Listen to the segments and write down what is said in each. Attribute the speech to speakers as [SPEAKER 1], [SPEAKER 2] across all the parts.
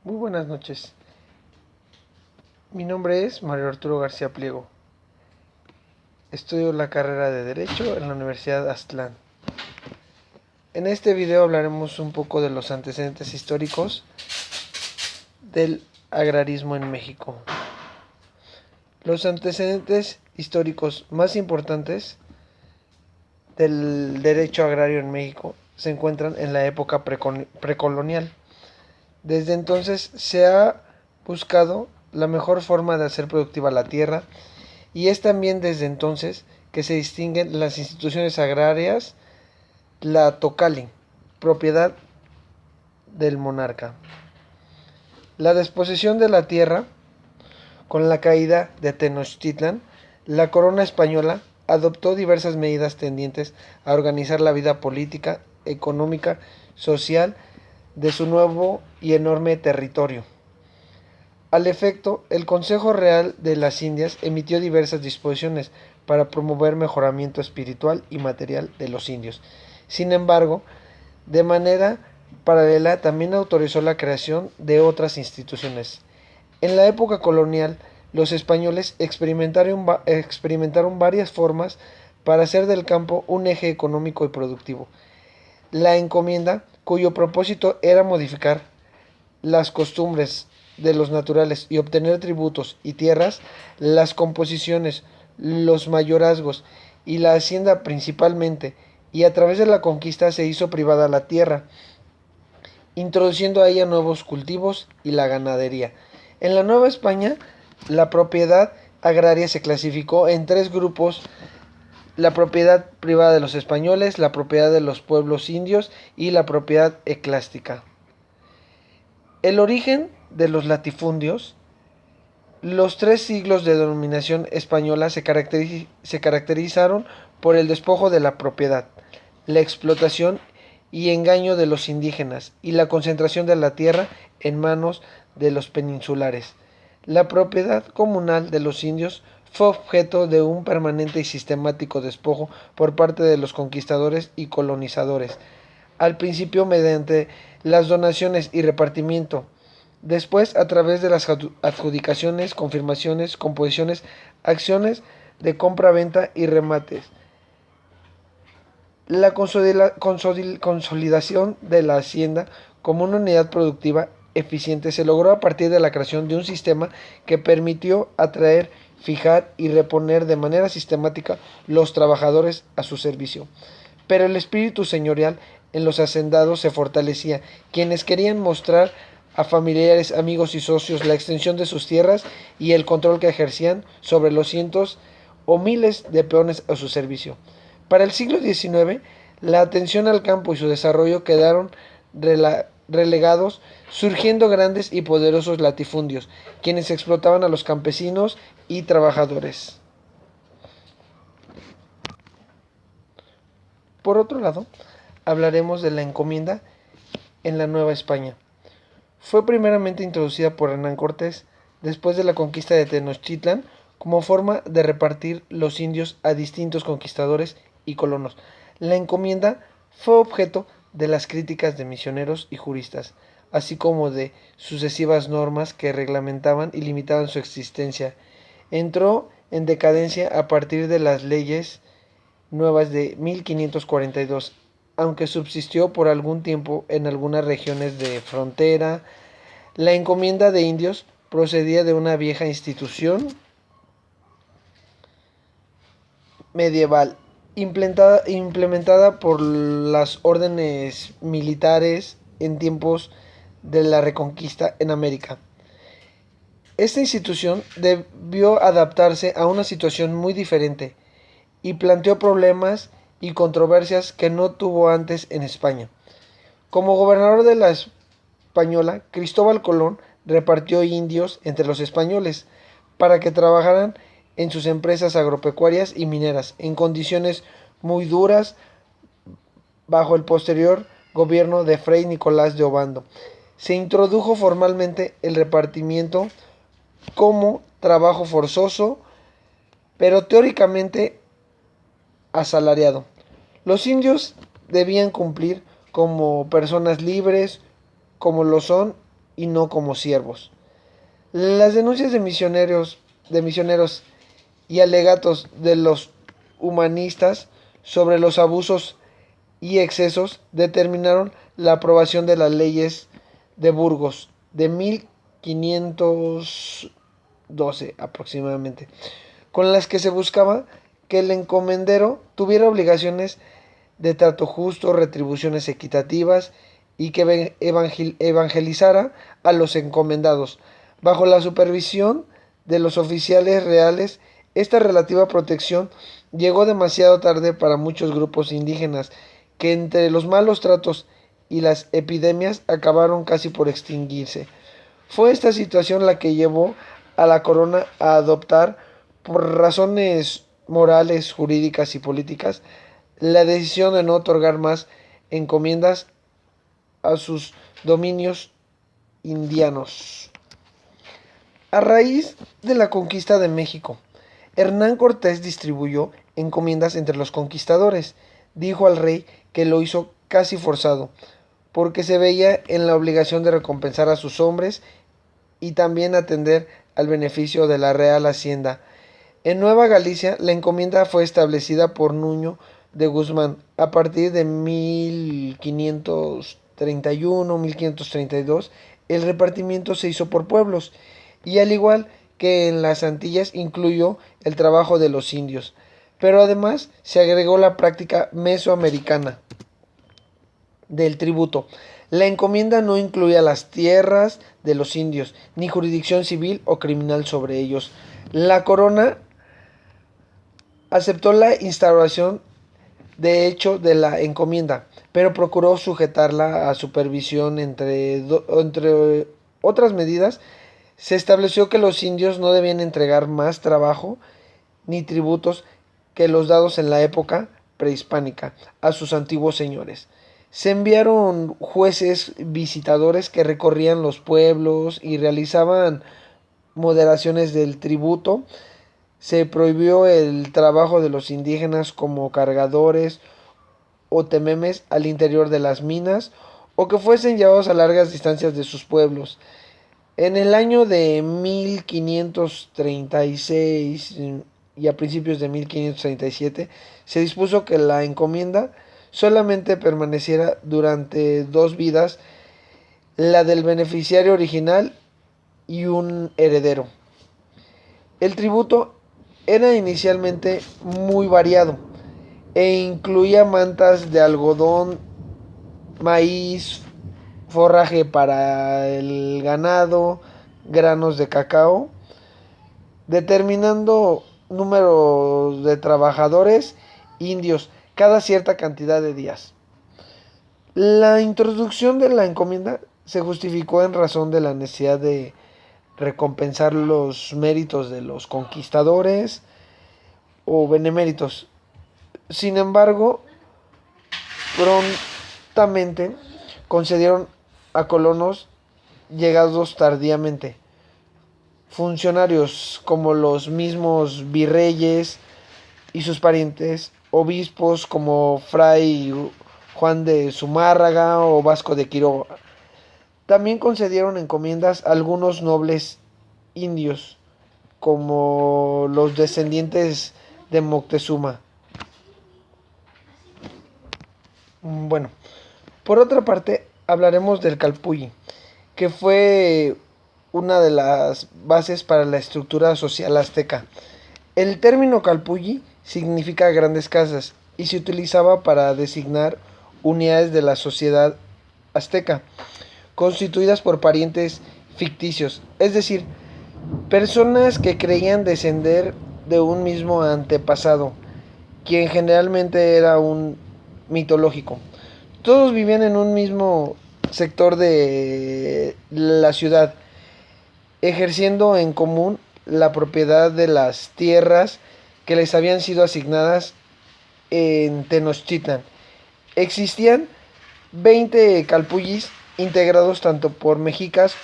[SPEAKER 1] Muy buenas noches. Mi nombre es Mario Arturo García Pliego. Estudio la carrera de Derecho en la Universidad Aztlán. En este video hablaremos un poco de los antecedentes históricos del agrarismo en México. Los antecedentes históricos más importantes del derecho agrario en México se encuentran en la época precolonial. Desde entonces se ha buscado la mejor forma de hacer productiva la tierra, y es también desde entonces que se distinguen las instituciones agrarias, la tocali, propiedad del monarca. La disposición de la tierra, con la caída de Tenochtitlan, la corona española adoptó diversas medidas tendientes a organizar la vida política, económica, social de su nuevo y enorme territorio. Al efecto, el Consejo Real de las Indias emitió diversas disposiciones para promover mejoramiento espiritual y material de los indios. Sin embargo, de manera paralela también autorizó la creación de otras instituciones. En la época colonial, los españoles experimentaron varias formas para hacer del campo un eje económico y productivo. La encomienda, cuyo propósito era modificar las costumbres de los naturales y obtener tributos y tierras, las composiciones, los mayorazgos y la hacienda principalmente, y a través de la conquista se hizo privada la tierra, introduciendo a ella nuevos cultivos y la ganadería. En la Nueva España, la propiedad agraria se clasificó en tres grupos: la propiedad privada de los españoles, la propiedad de los pueblos indios y la propiedad eclesiástica. El origen de los latifundios. Los 3 siglos de dominación española se caracterizaron por el despojo de la propiedad, la explotación y engaño de los indígenas y la concentración de la tierra en manos de los peninsulares. La propiedad comunal de los indios fue objeto de un permanente y sistemático despojo por parte de los conquistadores y colonizadores, al principio mediante las donaciones y repartimiento, después a través de las adjudicaciones, confirmaciones, composiciones, acciones de compra-venta y remates. La consolidación de la hacienda como una unidad productiva eficiente se logró a partir de la creación de un sistema que permitió atraer, fijar y reponer de manera sistemática los trabajadores a su servicio. Pero el espíritu señorial en los hacendados se fortalecía, quienes querían mostrar a familiares, amigos y socios la extensión de sus tierras y el control que ejercían sobre los cientos o miles de peones a su servicio. Para el siglo XIX, la atención al campo y su desarrollo quedaron relegados, surgiendo grandes y poderosos latifundios, quienes explotaban a los campesinos y trabajadores. Por otro lado, hablaremos de la encomienda en la Nueva España. Fue primeramente introducida por Hernán Cortés después de la conquista de Tenochtitlan como forma de repartir los indios a distintos conquistadores y colonos. La encomienda fue objeto de las críticas de misioneros y juristas, así como de sucesivas normas que reglamentaban y limitaban su existencia. Entró en decadencia a partir de las leyes nuevas de 1542, aunque subsistió por algún tiempo en algunas regiones de frontera. La encomienda de indios procedía de una vieja institución medieval, implementada por las órdenes militares en tiempos de la Reconquista en América. Esta institución debió adaptarse a una situación muy diferente y planteó problemas y controversias que no tuvo antes en España. Como gobernador de la Española, Cristóbal Colón repartió indios entre los españoles para que trabajaran en sus empresas agropecuarias y mineras en condiciones muy duras bajo el posterior gobierno de Fray Nicolás de Obando. Se introdujo formalmente el repartimiento como trabajo forzoso, pero teóricamente asalariado. Los indios debían cumplir como personas libres, como lo son y no como siervos. Las denuncias de misioneros y alegatos de los humanistas sobre los abusos y excesos determinaron la aprobación de las leyes de Burgos de 1512 aproximadamente, con las que se buscaba que el encomendero tuviera obligaciones de trato justo, retribuciones equitativas y que evangelizara a los encomendados. Bajo la supervisión de los oficiales reales, esta relativa protección llegó demasiado tarde para muchos grupos indígenas, que entre los malos tratos y las epidemias acabaron casi por extinguirse. Fue esta situación la que llevó a la corona a adoptar, por razones morales, jurídicas y políticas, la decisión de no otorgar más encomiendas a sus dominios indianos. A raíz de la conquista de México, Hernán Cortés distribuyó encomiendas entre los conquistadores. Dijo al rey que lo hizo casi forzado, porque se veía en la obligación de recompensar a sus hombres y también atender al beneficio de la Real Hacienda. En Nueva Galicia, la encomienda fue establecida por Nuño de Guzmán a partir de 1531-1532. El repartimiento se hizo por pueblos y, al igual que en las Antillas, incluyó el trabajo de los indios, pero además se agregó la práctica mesoamericana del tributo. La encomienda no incluía las tierras de los indios, ni jurisdicción civil o criminal sobre ellos. La corona aceptó la instauración de hecho de la encomienda, pero procuró sujetarla a supervisión. Entre otras medidas, se estableció que los indios no debían entregar más trabajo ni tributos que los dados en la época prehispánica a sus antiguos señores. Se enviaron jueces visitadores que recorrían los pueblos y realizaban moderaciones del tributo. Se prohibió el trabajo de los indígenas como cargadores o tememes al interior de las minas, o que fuesen llevados a largas distancias de sus pueblos. En el año de 1536 y a principios de 1537 se dispuso que la encomienda solamente permaneciera durante 2 vidas, la del beneficiario original y un heredero. El tributo era inicialmente muy variado e incluía mantas de algodón, maíz, forraje para el ganado, granos de cacao, determinando número de trabajadores indios cada cierta cantidad de días. La introducción de la encomienda se justificó en razón de la necesidad de recompensar los méritos de los conquistadores o beneméritos. Sin embargo, prontamente concedieron a colonos llegados tardíamente, funcionarios como los mismos virreyes y sus parientes, obispos como Fray Juan de Zumárraga o Vasco de Quiroga. También concedieron encomiendas a algunos nobles indios, como los descendientes de Moctezuma. Bueno, por otra parte, hablaremos del Calpulli, que fue una de las bases para la estructura social azteca. El término Calpulli significa grandes casas y se utilizaba para designar unidades de la sociedad azteca, constituidas por parientes ficticios, es decir, personas que creían descender de un mismo antepasado, quien generalmente era un mitológico. Todos vivían en un mismo sector de la ciudad, ejerciendo en común la propiedad de las tierras que les habían sido asignadas en Tenochtitlan. Existían 20 calpullis integrados tanto por mexicas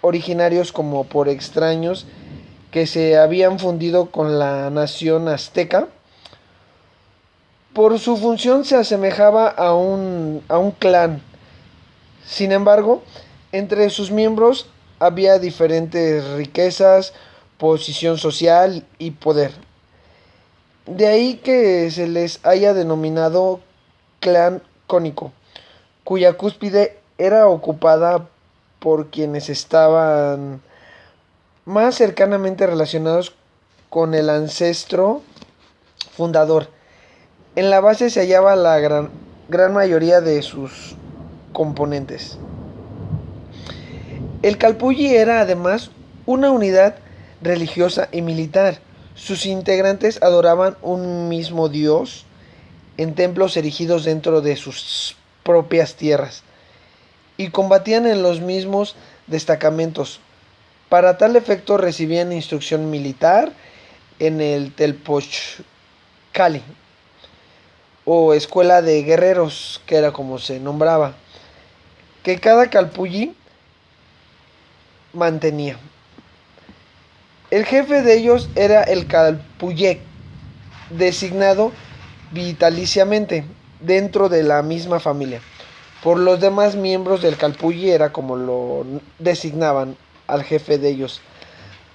[SPEAKER 1] originarios como por extraños que se habían fundido con la nación azteca. Por su función se asemejaba a un clan. Sin embargo, Entre sus miembros había diferentes riquezas, posición social y poder. De ahí que se les haya denominado clan cónico, cuya cúspide era ocupada por quienes estaban más cercanamente relacionados con el ancestro fundador. En la base se hallaba la gran mayoría de sus componentes. El Calpulli era además una unidad religiosa y militar. Sus integrantes adoraban un mismo dios en templos erigidos dentro de sus propias tierras y combatían en los mismos destacamentos. Para tal efecto recibían instrucción militar en el Telpochcali o escuela de guerreros, que era como se nombraba, que cada Calpulli mantenía. El jefe de ellos era el Calpullec, designado vitaliciamente dentro de la misma familia. Por los demás miembros del Calpulli era como lo designaban al jefe de ellos.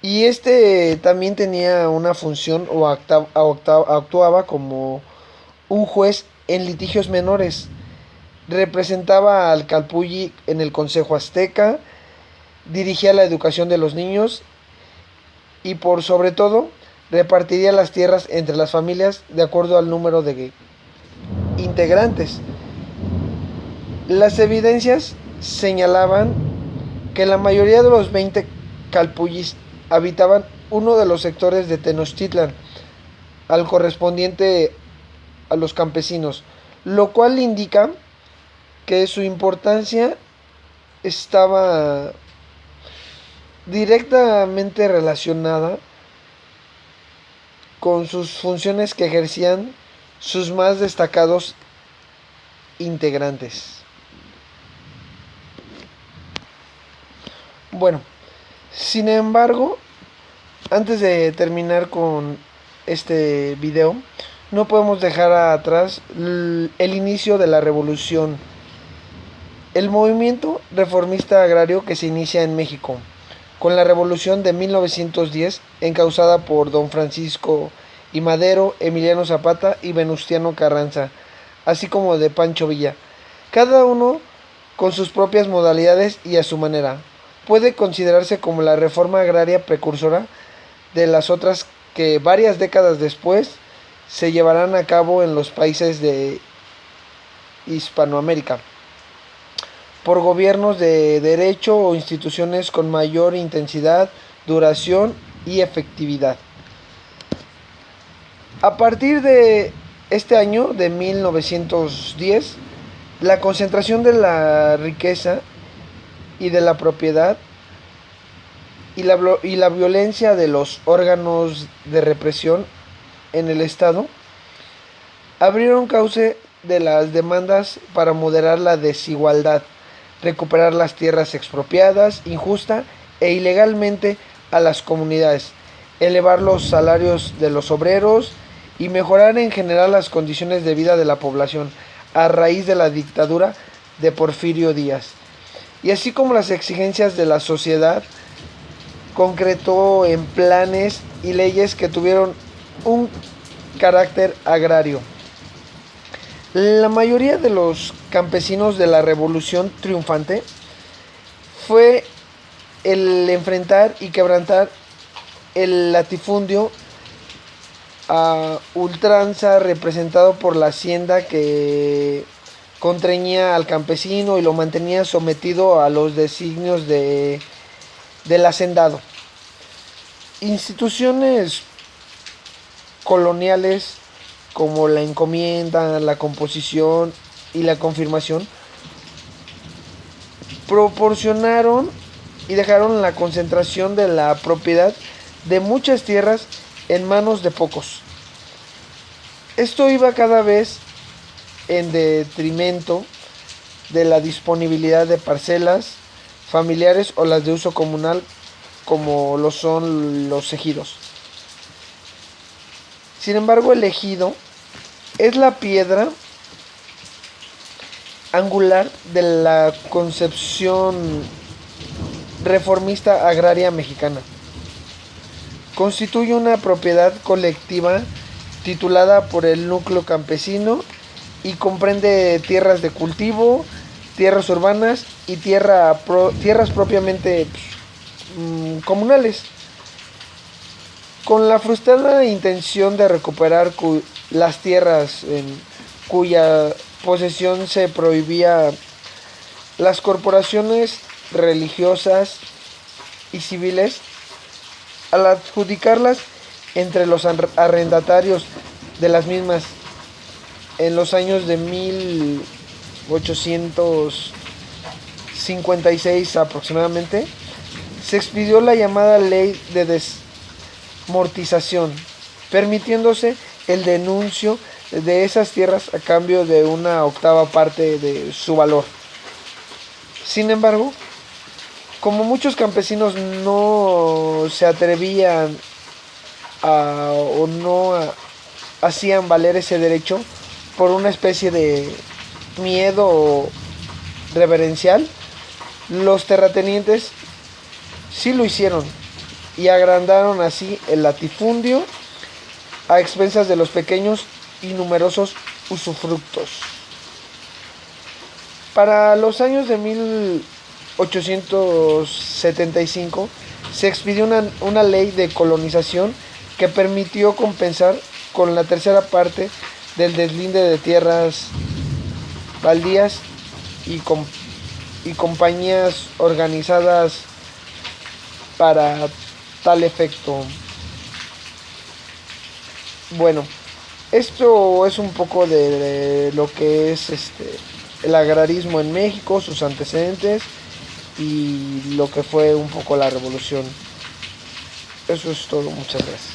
[SPEAKER 1] Y este también tenía una función o actuaba como un juez en litigios menores. Representaba al Calpulli en el Consejo Azteca, dirigía la educación de los niños y por sobre todo repartiría las tierras entre las familias de acuerdo al número de integrantes. Las evidencias señalaban que la mayoría de los 20 calpullis habitaban uno de los sectores de Tenochtitlan, al correspondiente a los campesinos, lo cual indica que su importancia estaba directamente relacionada con sus funciones que ejercían sus más destacados integrantes. Bueno, sin embargo, antes de terminar con este video, no podemos dejar atrás el inicio de la revolución. El movimiento reformista agrario que se inicia en México con la revolución de 1910, encauzada por don Francisco I. Madero, Emiliano Zapata y Venustiano Carranza, así como de Pancho Villa, cada uno con sus propias modalidades y a su manera. Puede considerarse como la reforma agraria precursora de las otras que varias décadas después se llevarán a cabo en los países de Hispanoamérica, por gobiernos de derecho o instituciones con mayor intensidad, duración y efectividad. A partir de este año de 1910, la concentración de la riqueza y de la propiedad y la violencia de los órganos de represión en el Estado abrieron cauce de las demandas para moderar la desigualdad, recuperar las tierras expropiadas injusta e ilegalmente a las comunidades, elevar los salarios de los obreros y mejorar en general las condiciones de vida de la población a raíz de la dictadura de Porfirio Díaz. Y así como las exigencias de la sociedad, concretó en planes y leyes que tuvieron un carácter agrario. La mayoría de los campesinos de la Revolución Triunfante fue el enfrentar y quebrantar el latifundio a ultranza representado por la hacienda que contrañía al campesino y lo mantenía sometido a los designios del hacendado. Instituciones coloniales como la encomienda, la composición y la confirmación proporcionaron y dejaron la concentración de la propiedad de muchas tierras en manos de pocos. Esto iba cada vez en detrimento de la disponibilidad de parcelas familiares o las de uso comunal, como lo son los ejidos. Sin embargo, el ejido es la piedra angular de la concepción reformista agraria mexicana. Constituye una propiedad colectiva titulada por el núcleo campesino y comprende tierras de cultivo, tierras urbanas y tierras propiamente comunales. Con la frustrada intención de recuperar las tierras en cuya posesión se prohibía, las corporaciones religiosas y civiles, al adjudicarlas entre los arrendatarios de las mismas en los años de 1856 aproximadamente, se expidió la llamada Ley de Desmortización, permitiéndose el denuncio de esas tierras a cambio de una octava parte de su valor. Sin embargo, como muchos campesinos no se atrevían o no hacían valer ese derecho por una especie de miedo reverencial, los terratenientes sí lo hicieron y agrandaron así el latifundio a expensas de los pequeños y numerosos usufructos. Para los años de 1875 se expidió una ley de colonización que permitió compensar con la tercera parte del deslinde de tierras baldías y compañías organizadas para tal efecto. Bueno, esto es un poco de lo que es el agrarismo en México, sus antecedentes y lo que fue un poco la revolución. Eso es todo, muchas gracias.